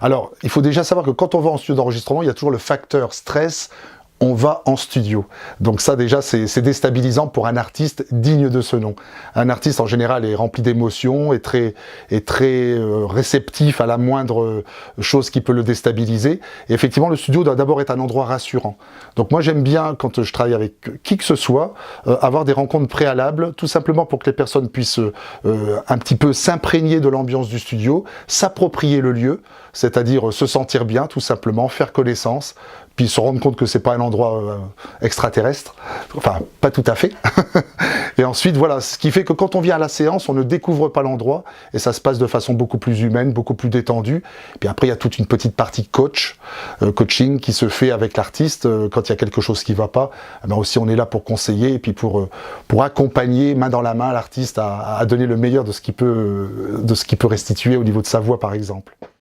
Alors, il faut déjà savoir que quand on va en studio d'enregistrement, il y a toujours le facteur stress. On va en studio. Donc ça déjà c'est déstabilisant pour un artiste digne de ce nom. Un artiste en général est rempli d'émotions, est très réceptif à la moindre chose qui peut le déstabiliser. Et effectivement le studio doit d'abord être un endroit rassurant. Donc moi j'aime bien quand je travaille avec qui que ce soit, avoir des rencontres préalables, tout simplement pour que les personnes puissent un petit peu s'imprégner de l'ambiance du studio, s'approprier le lieu, c'est-à-dire se sentir bien tout simplement, faire connaissance, puis se rendre compte que c'est pas un endroit extraterrestre, enfin pas tout à fait. Et ensuite voilà, ce qui fait que quand on vient à la séance, on ne découvre pas l'endroit et ça se passe de façon beaucoup plus humaine, beaucoup plus détendue. Et puis après il y a toute une petite partie coaching qui se fait avec l'artiste quand il y a quelque chose qui va pas. Eh bien aussi on est là pour conseiller et puis pour accompagner main dans la main l'artiste à donner le meilleur de ce qu'il peut restituer au niveau de sa voix par exemple.